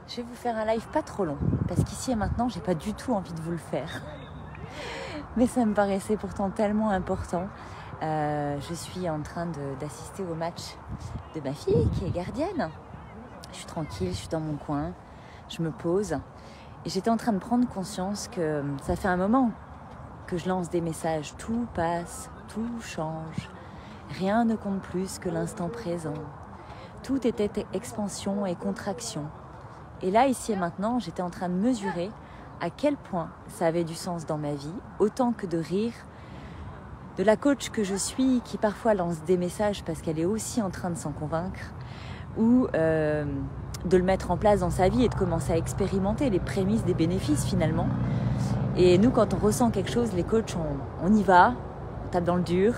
Je vais vous faire un live pas trop long, parce qu'ici et maintenant, j'ai pas du tout envie de vous le faire. Mais ça me paraissait pourtant tellement important. Je suis en train d'assister au match de ma fille, qui est gardienne. Je suis tranquille, je suis dans mon coin, je me pose. Et j'étais en train de prendre conscience que ça fait un moment que je lance des messages. Tout passe, tout change. Rien ne compte plus que l'instant présent. Tout était expansion et contraction. Et là, ici et maintenant, j'étais en train de mesurer à quel point ça avait du sens dans ma vie, autant que de rire de la coach que je suis, qui parfois lance des messages parce qu'elle est aussi en train de s'en convaincre, ou de le mettre en place dans sa vie et de commencer à expérimenter les prémices des bénéfices finalement. Et nous, quand on ressent quelque chose, les coachs, on y va, on tape dans le dur,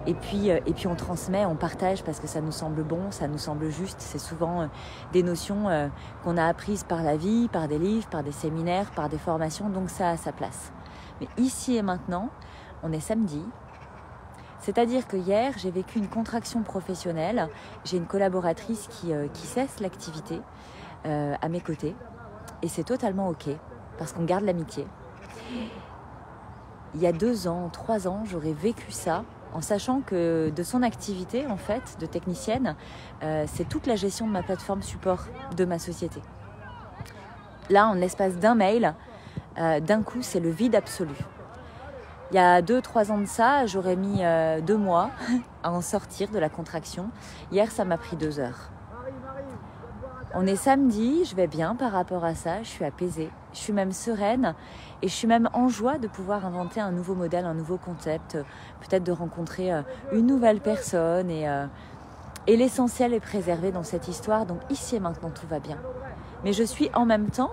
et puis on transmet, on partage parce que ça nous semble bon, ça nous semble juste. C'est souvent des notions qu'on a apprises par la vie, par des livres, par des séminaires, par des formations, donc ça a sa place. Mais ici et maintenant, on est samedi. C'est-à-dire que hier, j'ai vécu une contraction professionnelle. J'ai une collaboratrice qui cesse l'activité à mes côtés. Et c'est totalement OK, parce qu'on garde l'amitié. Il y a 2 ans, 3 ans, j'aurais vécu ça en sachant que de son activité, en fait, de technicienne, c'est toute la gestion de ma plateforme support de ma société. Là, en l'espace d'un mail, d'un coup, c'est le vide absolu. Il y a 2-3 ans de ça, j'aurais mis 2 mois à en sortir de la contraction. Hier, ça m'a pris 2 heures. On est samedi, je vais bien par rapport à ça, je suis apaisée, je suis même sereine et je suis même en joie de pouvoir inventer un nouveau modèle, un nouveau concept, peut-être de rencontrer une nouvelle personne et l'essentiel est préservé dans cette histoire, donc ici et maintenant tout va bien. Mais je suis en même temps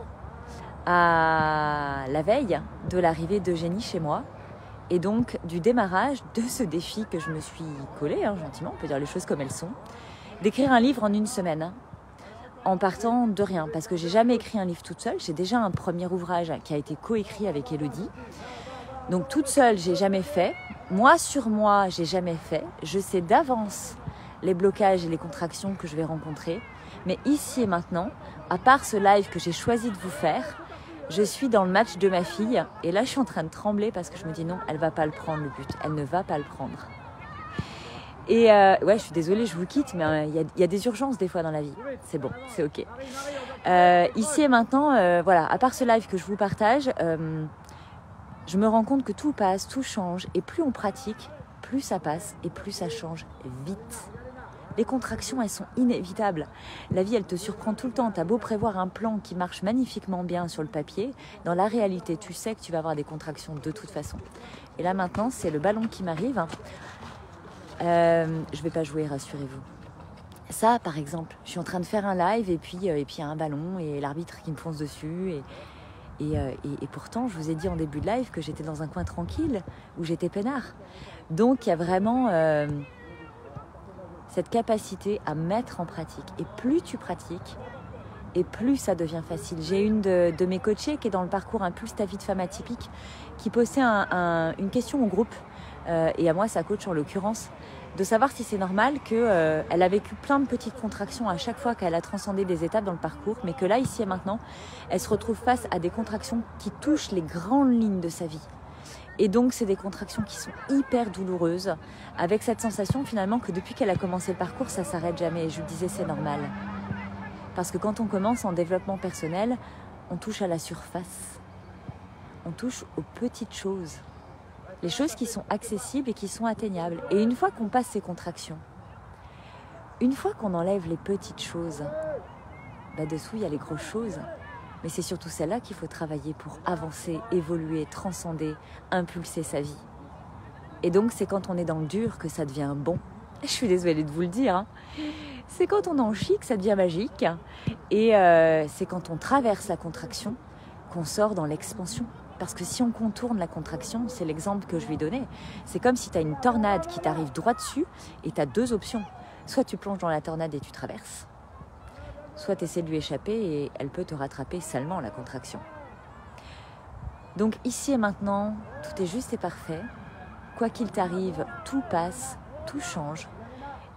à la veille de l'arrivée d'Eugénie chez moi et donc du démarrage de ce défi que je me suis collé, gentiment, on peut dire les choses comme elles sont, d'écrire un livre en 1 semaine. En partant de rien, parce que j'ai jamais écrit un livre toute seule. J'ai déjà un premier ouvrage qui a été coécrit avec Elodie. Donc toute seule, j'ai jamais fait. Moi sur moi, j'ai jamais fait. Je sais d'avance les blocages et les contractions que je vais rencontrer. Mais ici et maintenant, à part ce live que j'ai choisi de vous faire, je suis dans le match de ma fille. Et là, je suis en train de trembler parce que je me dis non, elle va pas le prendre le but. Elle ne va pas le prendre. Et ouais, je suis désolée, je vous quitte, mais il y a des urgences des fois dans la vie. C'est bon, c'est OK. Ici et maintenant, voilà, à part ce live que je vous partage, je me rends compte que tout passe, tout change. Et plus on pratique, plus ça passe et plus ça change vite. Les contractions, elles sont inévitables. La vie, elle te surprend tout le temps. T'as beau prévoir un plan qui marche magnifiquement bien sur le papier, dans la réalité, tu sais que tu vas avoir des contractions de toute façon. Et là maintenant, c'est le ballon qui m'arrive. Je vais pas jouer, rassurez-vous. Ça, par exemple, je suis en train de faire un live et puis il y a un ballon et l'arbitre qui me fonce dessus. Et pourtant, je vous ai dit en début de live que j'étais dans un coin tranquille, où j'étais peinard. Donc, il y a vraiment cette capacité à mettre en pratique. Et plus tu pratiques, et plus ça devient facile. J'ai une de mes coachées qui est dans le parcours Impulse ta vie de femme atypique, qui posait une question au groupe, et à moi, sa coach en l'occurrence, de savoir si c'est normal qu'elle a vécu plein de petites contractions à chaque fois qu'elle a transcendé des étapes dans le parcours, mais que là, ici et maintenant, elle se retrouve face à des contractions qui touchent les grandes lignes de sa vie. Et donc, c'est des contractions qui sont hyper douloureuses, avec cette sensation finalement que depuis qu'elle a commencé le parcours, ça ne s'arrête jamais. Et je lui disais, c'est normal. Parce que quand on commence en développement personnel, on touche à la surface. On touche aux petites choses. Les choses qui sont accessibles et qui sont atteignables. Et une fois qu'on passe ces contractions, une fois qu'on enlève les petites choses, dessous, il y a les grosses choses. Mais c'est surtout celles-là qu'il faut travailler pour avancer, évoluer, transcender, impulser sa vie. Et donc, c'est quand on est dans le dur que ça devient bon. Je suis désolée de vous le dire. C'est quand on en chie que ça devient magique. Et c'est quand on traverse la contraction qu'on sort dans l'expansion. Parce que si on contourne la contraction, c'est l'exemple que je lui donnais. C'est comme si tu as une tornade qui t'arrive droit dessus et tu as 2 options. Soit tu plonges dans la tornade et tu traverses, soit tu essaies de lui échapper et elle peut te rattraper salement, la contraction. Donc ici et maintenant, tout est juste et parfait. Quoi qu'il t'arrive, tout passe, tout change.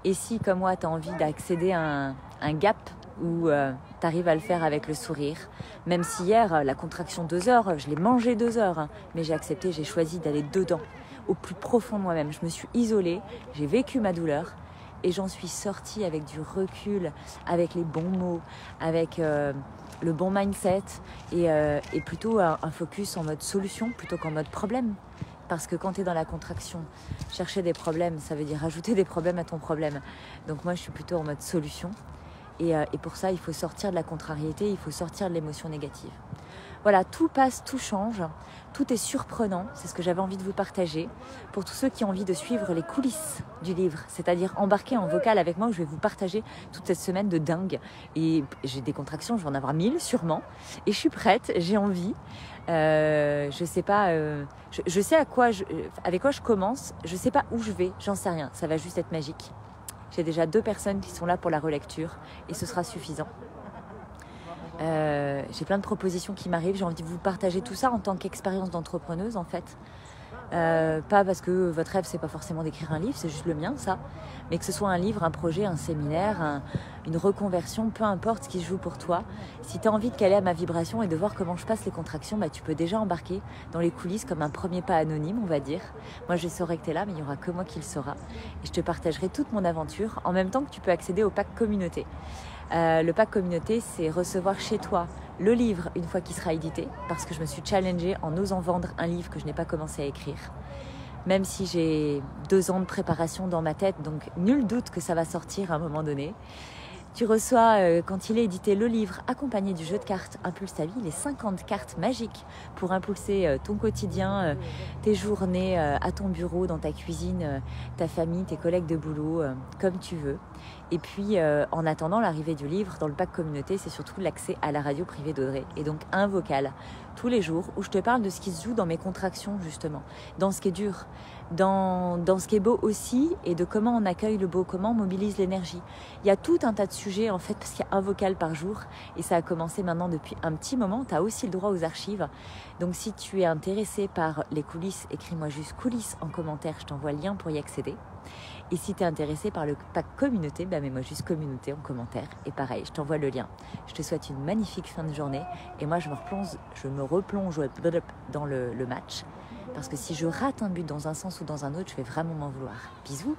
Et si, comme moi, tu as envie d'accéder à un gap où tu arrives à le faire avec le sourire. Même si hier, la contraction 2 heures, je l'ai mangée 2 heures, hein, mais j'ai accepté, j'ai choisi d'aller dedans, au plus profond de moi-même. Je me suis isolée, j'ai vécu ma douleur et j'en suis sortie avec du recul, avec les bons mots, avec le bon mindset et plutôt un focus en mode solution plutôt qu'en mode problème. Parce que quand tu es dans la contraction, chercher des problèmes, ça veut dire rajouter des problèmes à ton problème. Donc moi, je suis plutôt en mode solution. Et pour ça, il faut sortir de la contrariété, il faut sortir de l'émotion négative. Voilà, tout passe, tout change, tout est surprenant, c'est ce que j'avais envie de vous partager. Pour tous ceux qui ont envie de suivre les coulisses du livre, c'est-à-dire embarquer en vocal avec moi, où je vais vous partager toute cette semaine de dingue. Et j'ai des contractions, je vais en avoir 1000 sûrement. Et je suis prête, j'ai envie. Je sais pas, je sais avec quoi je commence, je sais pas où je vais, j'en sais rien, ça va juste être magique. J'ai déjà 2 personnes qui sont là pour la relecture et ce sera suffisant. J'ai plein de propositions qui m'arrivent, j'ai envie de vous partager tout ça en tant qu'expérience d'entrepreneuse en fait. Pas parce que votre rêve c'est pas forcément d'écrire un livre, c'est juste le mien ça, mais que ce soit un livre, un projet, un séminaire, une reconversion, peu importe ce qui se joue pour toi. Si tu as envie de caler à ma vibration et de voir comment je passe les contractions, bah, tu peux déjà embarquer dans les coulisses comme un premier pas anonyme, on va dire. Moi je saurai que tu es là, mais il n'y aura que moi qui le saura. Et je te partagerai toute mon aventure en même temps que tu peux accéder au pack communauté. Le pack communauté, c'est recevoir chez toi le livre une fois qu'il sera édité, parce que je me suis challengée en osant vendre un livre que je n'ai pas commencé à écrire. Même si j'ai 2 ans de préparation dans ma tête, donc nul doute que ça va sortir à un moment donné. Tu reçois, quand il est édité, le livre accompagné du jeu de cartes Impulse ta vie, les 50 cartes magiques pour impulser ton quotidien, tes journées à ton bureau, dans ta cuisine, ta famille, tes collègues de boulot, comme tu veux. Et puis, en attendant l'arrivée du livre, dans le pack communauté, c'est surtout l'accès à la radio privée d'Audrey. Et donc, un vocal tous les jours où je te parle de ce qui se joue dans mes contractions, justement, dans ce qui est dur, dans ce qui est beau aussi, et de comment on accueille le beau, comment on mobilise l'énergie. Il y a tout un tas de sujets, en fait, parce qu'il y a un vocal par jour, et ça a commencé maintenant depuis un petit moment. Tu as aussi le droit aux archives. Donc, si tu es intéressé par les coulisses, écris-moi juste coulisses en commentaire, je t'envoie le lien pour y accéder. Et si tu es intéressé par le pack communauté, bah mets-moi juste communauté en commentaire. Et pareil, je t'envoie le lien. Je te souhaite une magnifique fin de journée. Et moi, je me replonge dans le match. Parce que si je rate un but dans un sens ou dans un autre, je vais vraiment m'en vouloir. Bisous!